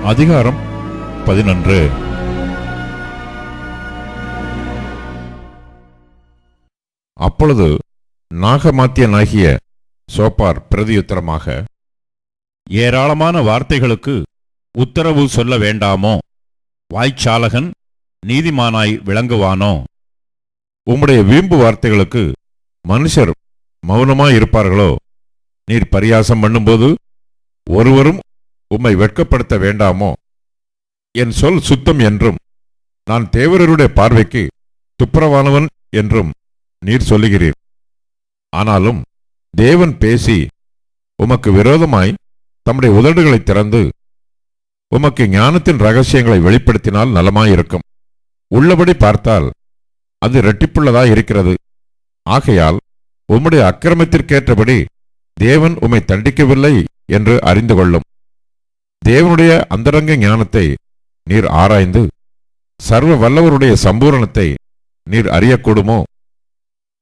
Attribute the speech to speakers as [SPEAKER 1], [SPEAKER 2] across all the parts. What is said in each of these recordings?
[SPEAKER 1] அதிகாரம் 11. அப்பொழுது நாகமாத்தியனாகிய சோப்பார் பிரதியுத்தரமாக, ஏராளமான வார்த்தைகளுக்கு உத்தரவு சொல்ல வேண்டாமோ? வாய்ச்சாலகன் நீதிமானாய் விளங்குவானோ? உம்முடைய வீம்பு வார்த்தைகளுக்கு மனுஷர் மௌனமாயிருப்பார்களோ? நீர் பரியாசம் பண்ணும்போது ஒருவரும் உம்மை வெட்கப்படுத்த வேண்டாமோ? என் சொல் சுத்தம் என்றும் நான் தேவரருடைய பார்வைக்கு துப்புரவானவன் என்றும் நீர் சொல்லுகிறீர். ஆனாலும் தேவன் பேசி உமக்கு விரோதமாய் தம்முடைய உதடுகளை திறந்து உமக்கு ஞானத்தின் ரகசியங்களை வெளிப்படுத்தினால் நலமாயிருக்கும். உள்ளபடி பார்த்தால் அது இரட்டிப்புள்ளதாயிருக்கிறது. ஆகையால் உம்முடைய அக்கிரமத்திற்கேற்றபடி தேவன் உம்மை தண்டிக்கவில்லை என்று அறிந்து கொள்ளும். தேவனுடைய அந்தரங்க ஞானத்தை நீர் ஆராய்ந்து சர்வ வல்லவருடைய சம்பூரணத்தை நீர் அறியக்கூடுமோ?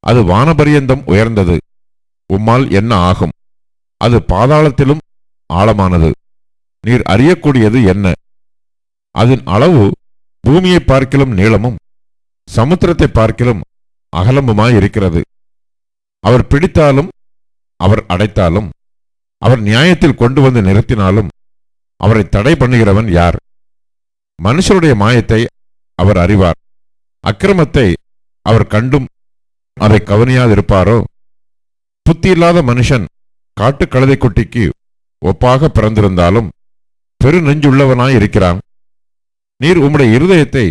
[SPEAKER 1] அது வானபரியந்தம் உயர்ந்தது. உம்மால் என்ன ஆகும்? அது பாதாளத்திலும் ஆழமானது. நீர் அறியக்கூடியது என்ன? அதன் அளவு பூமியை பார்க்கிலும் நீளமும் சமுத்திரத்தை பார்க்கிலும் அகலமுமாயிருக்கிறது. அவர் பிடித்தாலும் அவர் அடைத்தாலும் அவர் நியாயத்தில் கொண்டு வந்து நிறுத்தினாலும் அவரை தடை பண்ணுகிறவன் யார்? மனுஷருடைய மாயத்தை அவர் அறிவார். அக்கிரமத்தை அவர் கண்டும் அதை கவனியாதிருப்பாரோ? புத்தியில்லாத மனுஷன் காட்டுக்கழுதை குட்டிக்கு ஒப்பாக பிறந்திருந்தாலும் பெரு நெஞ்சுள்ளவனாயிருக்கிறான். நீர் உம்முடைய இருதயத்தை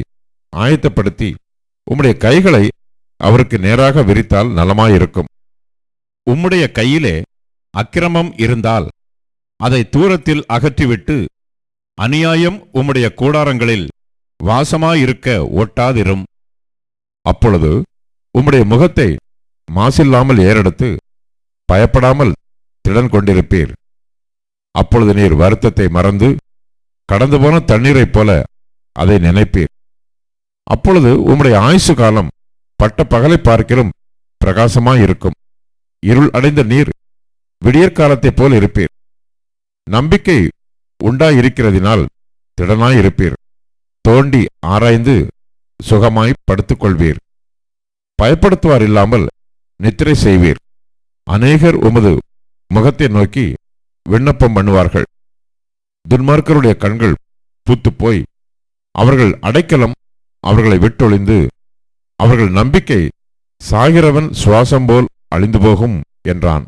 [SPEAKER 1] ஆயத்தப்படுத்தி உம்முடைய கைகளை அவருக்கு நேராக விரித்தால் நலமாயிருக்கும். உம்முடைய கையிலே அக்கிரமம் இருந்தால் அதை தூரத்தில் அகற்றிவிட்டு அநியாயம் உம்முடைய கூடாரங்களில் வாசமாயிருக்க ஒட்டாதிரும். அப்பொழுது உம்முடைய முகத்தை மாசில்லாமல் ஏறெடுத்து பயப்படாமல் திடன் கொண்டிருப்பீர். அப்பொழுது நீர் வருத்தத்தை மறந்து கடந்து போன தண்ணீரைப் போல அதை நினைப்பீர். அப்பொழுது உம்முடைய ஆயுசு காலம் பட்ட பகலை பார்க்கிலும் பிரகாசமாயிருக்கும். இருள் அடைந்த நீர் விடியற்காலத்தைப் போல் இருப்பீர். நம்பிக்கை உண்டாயிருக்கிறதினால் திடனாயிருப்பீர். தோண்டி ஆராய்ந்து சுகமாய் படுத்துக்கொள்வீர். பயப்படுத்துவார் இல்லாமல் நித்திரை செய்வீர். அநேகர் உமது முகத்தை நோக்கி விண்ணப்பம் பண்ணுவார்கள். துன்மார்க்கருடைய கண்கள் பூத்துப்போய் அவர்கள் அடைக்கலம் அவர்களை விட்டொழிந்து அவர்கள் நம்பிக்கை சாகிறவன் சுவாசம் போல் அழிந்து போகும் என்றான்.